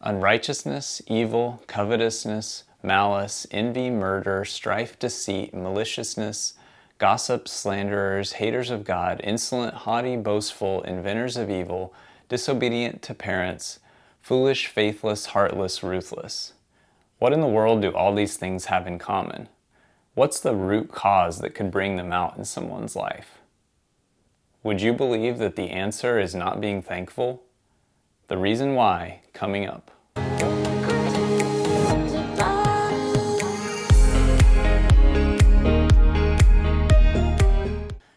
unrighteousness, evil, covetousness, malice, envy, murder, strife, deceit, maliciousness, gossips, slanderers, haters of God, insolent, haughty, boastful, inventors of evil, disobedient to parents, foolish, faithless, heartless, ruthless. What in the world do all these things have in common? What's the root cause that could bring them out in someone's life? Would you believe that the answer is not being thankful? The reason why, coming up.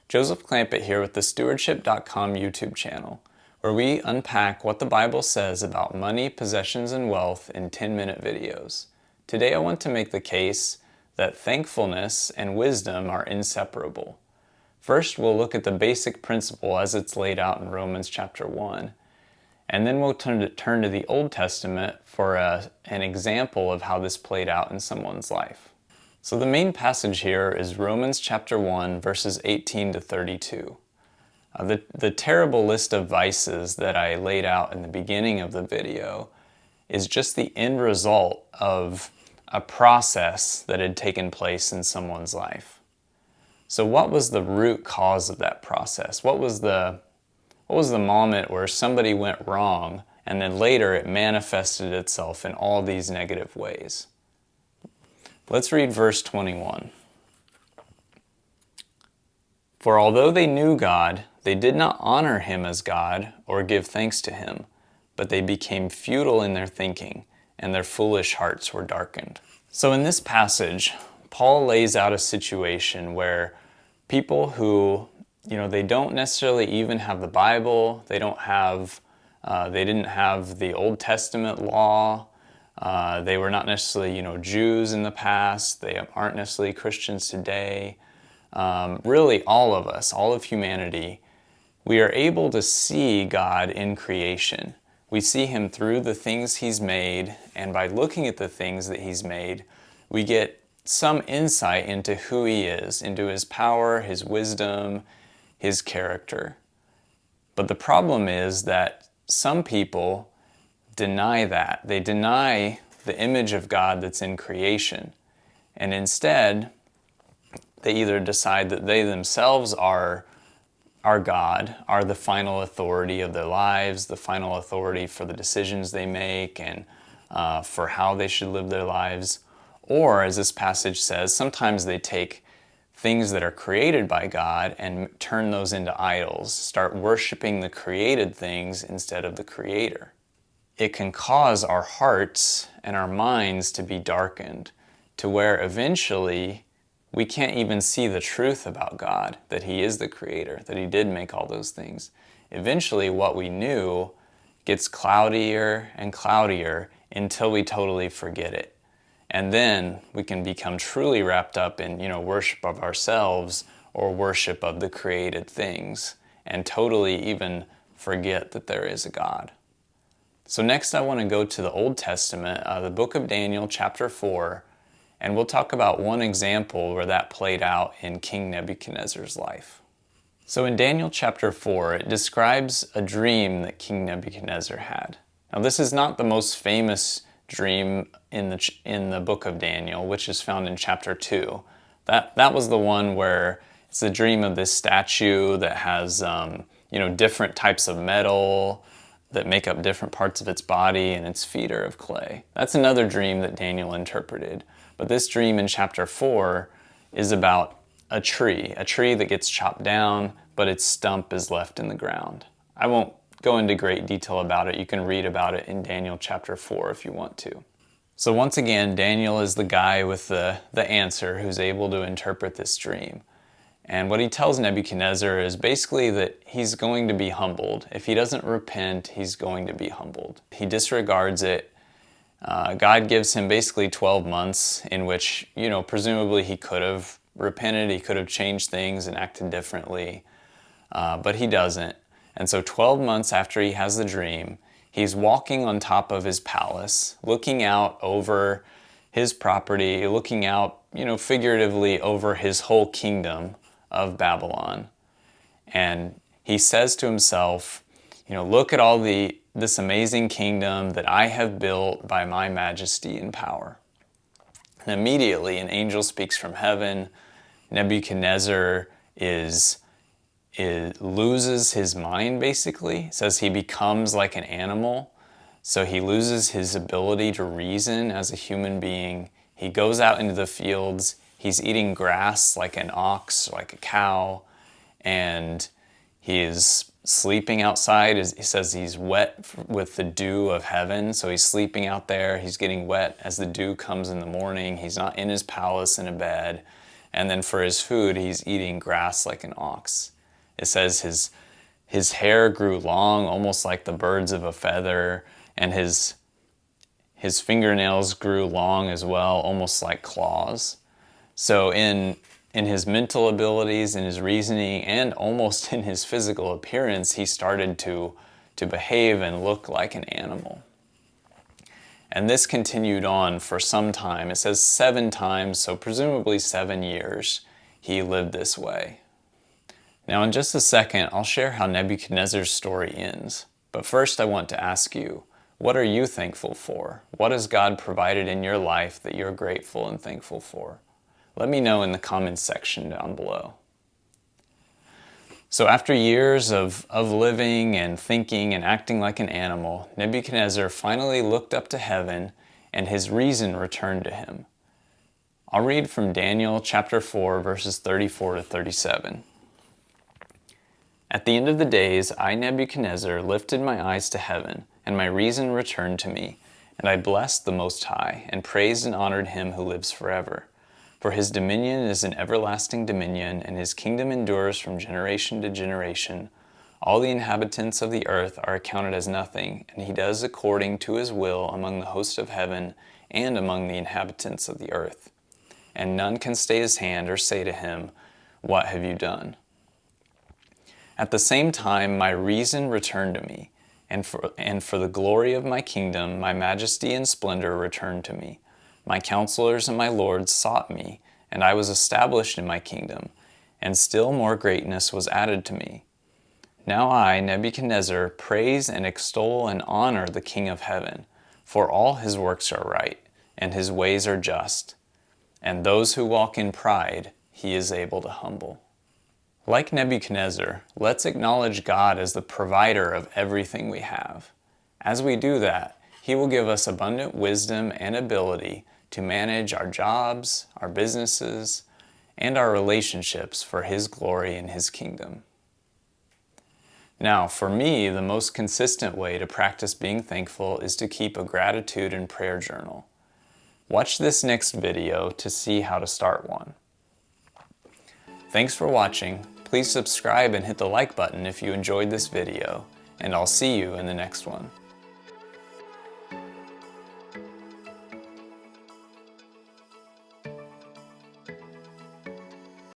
Joseph Clampett here with the Stewardship.com YouTube channel, where we unpack what the Bible says about money, possessions, and wealth in 10-minute videos. Today I want to make the case that thankfulness and wisdom are inseparable. First, we'll look at the basic principle as it's laid out in Romans chapter 1. And then we'll turn to the Old Testament for an example of how this played out in someone's life. So the main passage here is Romans chapter 1, verses 18 to 32. The terrible list of vices that I laid out in the beginning of the video is just the end result of a process that had taken place in someone's life. So what was the root cause of that process? What was the moment where somebody went wrong and then later it manifested itself in all these negative ways? Let's read verse 21. For although they knew God, they did not honor him as God or give thanks to him, but they became futile in their thinking, and their foolish hearts were darkened. So in this passage, Paul lays out a situation where people who, they don't necessarily even have the Bible, they didn't have the Old Testament law, they were not necessarily, Jews in the past, they aren't necessarily Christians today. Really all of us, all of humanity, we are able to see God in creation. We see him through the things he's made, and by looking at the things that he's made, we get some insight into who he is, into his power, his wisdom, his character. But the problem is that some people deny that. They deny the image of God that's in creation. And instead, they either decide that they themselves are God, are the final authority of their lives, the final authority for the decisions they make and for how they should live their lives. Or, as this passage says, sometimes they take things that are created by God and turn those into idols, start worshiping the created things instead of the Creator. It can cause our hearts and our minds to be darkened to where eventually we can't even see the truth about God, that he is the Creator, that he did make all those things. Eventually what we knew gets cloudier and cloudier until we totally forget it. And then we can become truly wrapped up in, worship of ourselves or worship of the created things and totally even forget that there is a God. So next I want to go to the Old Testament, the book of Daniel, chapter 4, and we'll talk about one example where that played out in King Nebuchadnezzar's life. So in Daniel chapter 4, it describes a dream that King Nebuchadnezzar had. Now this is not the most famous dream in the book of Daniel, which is found in chapter 2. That was the one where it's the dream of this statue that has different types of metal that make up different parts of its body, and its feet are of clay. That's another dream that Daniel interpreted. But this dream in chapter 4 is about a tree that gets chopped down, but its stump is left in the ground. I won't go into great detail about it. You can read about it in Daniel chapter 4 if you want to. So once again, Daniel is the guy with the answer who's able to interpret this dream. And what he tells Nebuchadnezzar is basically that he's going to be humbled. If he doesn't repent, he's going to be humbled. He disregards it. God gives him basically 12 months in which, presumably he could have repented, he could have changed things and acted differently, but he doesn't. And so 12 months after he has the dream, he's walking on top of his palace, looking out over his property, looking out, figuratively over his whole kingdom of Babylon. And he says to himself, look at all the this amazing kingdom that I have built by my majesty and power." And immediately an angel speaks from heaven. Nebuchadnezzar loses his mind, basically. It says he becomes like an animal. So he loses his ability to reason as a human being. He goes out into the fields. He's eating grass like an ox, like a cow. And he is sleeping outside. He says he's wet with the dew of heaven. So he's sleeping out there. He's getting wet as the dew comes in the morning. He's not in his palace in a bed. And then for his food, he's eating grass like an ox. It says his hair grew long, almost like the birds of a feather, and his fingernails grew long as well, almost like claws. So in his mental abilities, in his reasoning, and almost in his physical appearance, he started to behave and look like an animal. And this continued on for some time. It says 7 times, so presumably 7 years, he lived this way. Now in just a second, I'll share how Nebuchadnezzar's story ends. But first I want to ask you, what are you thankful for? What has God provided in your life that you're grateful and thankful for? Let me know in the comments section down below. So after years of living and thinking and acting like an animal, Nebuchadnezzar finally looked up to heaven and his reason returned to him. I'll read from Daniel chapter 4, verses 34 to 37. "At the end of the days, I, Nebuchadnezzar, lifted my eyes to heaven, and my reason returned to me, and I blessed the Most High, and praised and honored him who lives forever. For his dominion is an everlasting dominion, and his kingdom endures from generation to generation. All the inhabitants of the earth are accounted as nothing, and he does according to his will among the hosts of heaven and among the inhabitants of the earth. And none can stay his hand or say to him, 'What have you done?' At the same time, my reason returned to me, and for the glory of my kingdom, my majesty and splendor returned to me. My counselors and my lords sought me, and I was established in my kingdom, and still more greatness was added to me. Now I, Nebuchadnezzar, praise and extol and honor the King of heaven, for all his works are right, and his ways are just, and those who walk in pride he is able to humble." Like Nebuchadnezzar, let's acknowledge God as the provider of everything we have. As we do that, he will give us abundant wisdom and ability to manage our jobs, our businesses, and our relationships for his glory and his kingdom. Now, for me, the most consistent way to practice being thankful is to keep a gratitude and prayer journal. Watch this next video to see how to start one. Thanks for watching. Please subscribe and hit the like button if you enjoyed this video, and I'll see you in the next one.